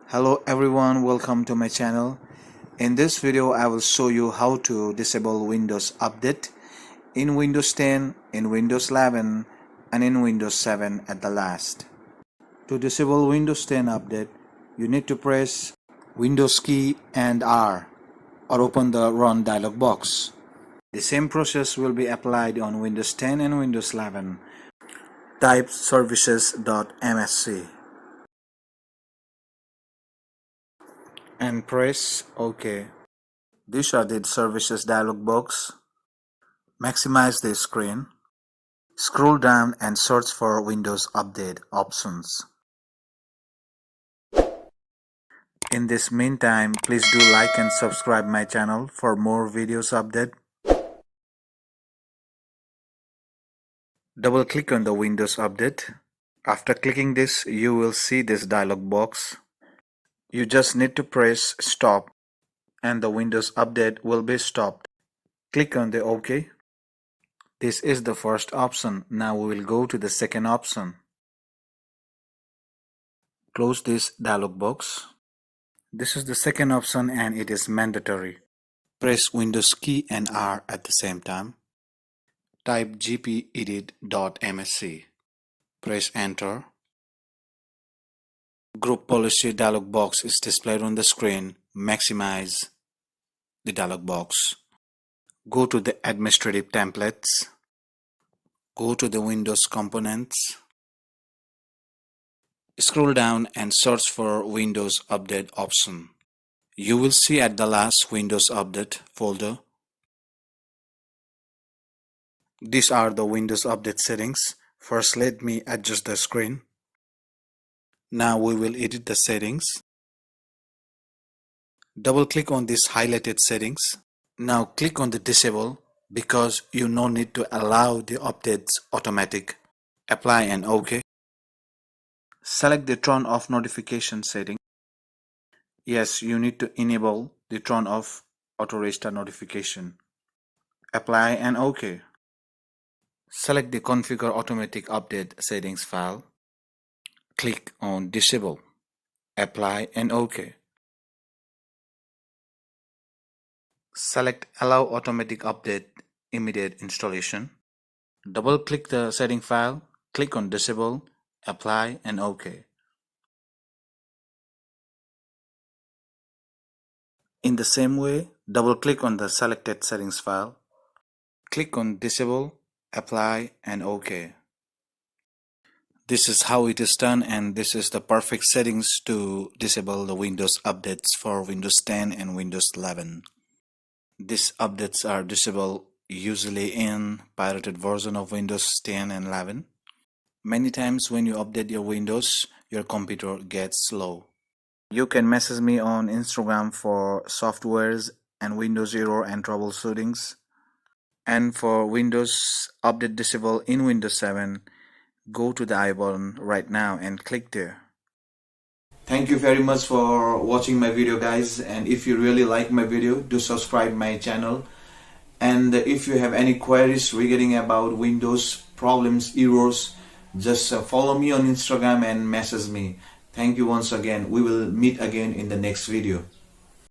Hello everyone, welcome to my channel. In this video I will show you how to disable Windows Update in Windows 10, in Windows 11 and in Windows 7 at the last. To disable Windows 10 update, you need to press Windows key and R or open the Run dialog box. The same process will be applied on Windows 10 and Windows 11. Type services.msc and press OK. These are the services dialog box. Maximize the screen. Scroll down and search for Windows Update options. In this meantime, please do like and subscribe my channel for more videos update. Double click on the Windows Update. After clicking this, you will see this dialog box. You just need to press stop and the Windows Update will be stopped. Click on the OK. This is the first option. Now we will go to the second option. Close this dialog box. This is the second option and it is mandatory. Press Windows key and R at the same time. Type gpedit.msc. Press enter. Group policy dialog box is displayed on the screen. Maximize the dialog box. Go to the administrative templates. Go to the Windows components. Scroll down and search for Windows Update option. You will see at the last Windows Update folder. These are the Windows Update settings. First, let me adjust the screen. Now we will edit the settings. Double click on these highlighted settings. Now click on the disable because you no need to allow the updates automatic. Apply and OK. Select the turn off notification setting. Yes, you need to enable the turn off auto restart notification. Apply and OK. Select the configure automatic update settings file. Click on disable. Apply and OK. Select allow automatic update immediate installation. Double click the setting file. Click on disable. Apply and OK. In the same way, double click on the selected settings file. Click on disable, apply and OK. This is how it is done, and this is the perfect settings to disable the Windows updates for Windows 10 and Windows 11. These updates are disabled usually in pirated version of Windows 10 and 11. Many times when you update your Windows, your computer gets slow. You can message me on Instagram for softwares and Windows error and troubleshootings. And for Windows Update Disable in Windows 7, go to the I button right now and click there. Thank you very much for watching my video, guys, and if you really like my video, do subscribe my channel. And if you have any queries regarding about Windows problems, errors, just follow me on Instagram and message me. Thank you once again. We will meet again in the next video.